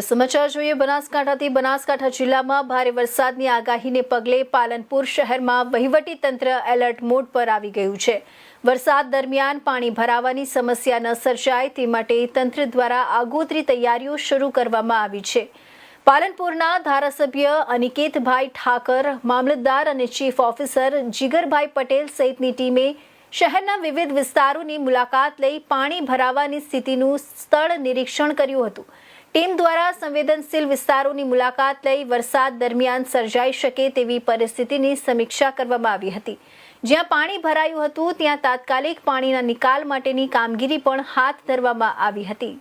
સમાચાર જોઈએ બનાસકાંઠાથી। બનાસકાંઠા જિલ્લામાં ભારે વરસાદની આગાહીને પગલે પાલનપુર શહેરમાં વહીવટી તંત્ર એલર્ટ મોડ પર આવી ગયું છે। વરસાદ દરમિયાન પાણી ભરાવાની સમસ્યા ન સર્જાય તે માટે તંત્ર દ્વારા આગોતરી તૈયારીઓ શરૂ કરવામાં આવી છે। પાલનપુરના ધારાસભ્ય અનિકેતભાઈ ઠાકર, મામલતદાર અને ચીફ ઓફિસર જીગરભાઈ પટેલ સહિતની ટીમે શહેરના વિવિધ વિસ્તારોની મુલાકાત લઈ પાણી ભરાવાની સ્થિતિનું સ્થળ નિરીક્ષણ કર્યું હતું। ટીમ દ્વારા સંવેદનશીલ વિસ્તારોની મુલાકાત લઈ વરસાદ દરમિયાન સર્જાઈ શકે તેવી પરિસ્થિતિની સમીક્ષા કરવામાં આવી હતી। જ્યાં પાણી ભરાયું હતું ત્યાં તાત્કાલિક પાણીના નિકાલ માટેની કામગીરી પણ હાથ ધરવામાં આવી હતી।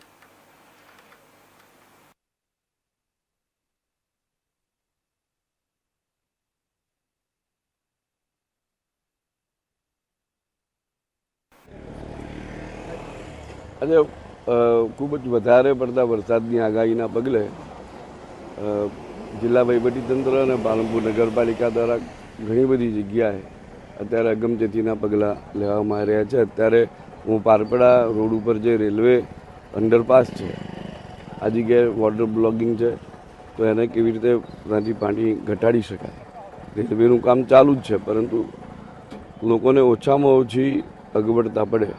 આજે ખૂબ જ વધારે પડતા વરસાદની આગાહીના પગલે જિલ્લા વહીવટીતંત્ર અને પાલનપુર નગરપાલિકા દ્વારા ઘણી બધી જગ્યાએ અત્યારે અગમચેતીના પગલાં લેવામાં આવી રહ્યા છે। અત્યારે હું પારપડા રોડ ઉપર જે રેલવે અંડરપાસ છે આ જગ્યાએ વોટર બ્લોકિંગ છે, તો એને કેવી રીતે ત્યાંથી પાણી ઘટાડી શકાય, રેલવેનું કામ ચાલુ જ છે, પરંતુ લોકોને ઓછામાં ઓછી અગવડતા પડે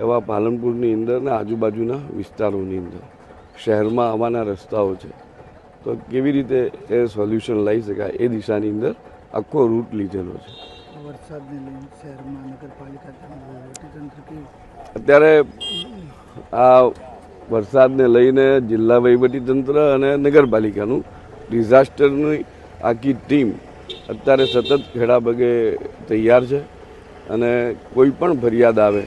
એવા પાલનપુરની અંદર ને આજુબાજુના વિસ્તારોની અંદર શહેરમાં આવવાના રસ્તાઓ છે, તો કેવી રીતે એ સોલ્યુશન લાવી શકાય એ દિશાની અંદર આખો રૂટ લીધેલો છે। અત્યારે આ વરસાદને લઈને જિલ્લા વહીવટીતંત્ર અને નગરપાલિકાનું ડિઝાસ્ટરની આખી ટીમ અત્યારે સતત ખેડા પગે તૈયાર છે અને કોઈ પણ ફરિયાદ આવે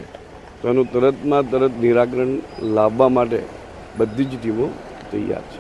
તો એનું તરતમાં તરત નિરાકરણ લાવવા માટે બધી જ ટીમો તૈયાર છે।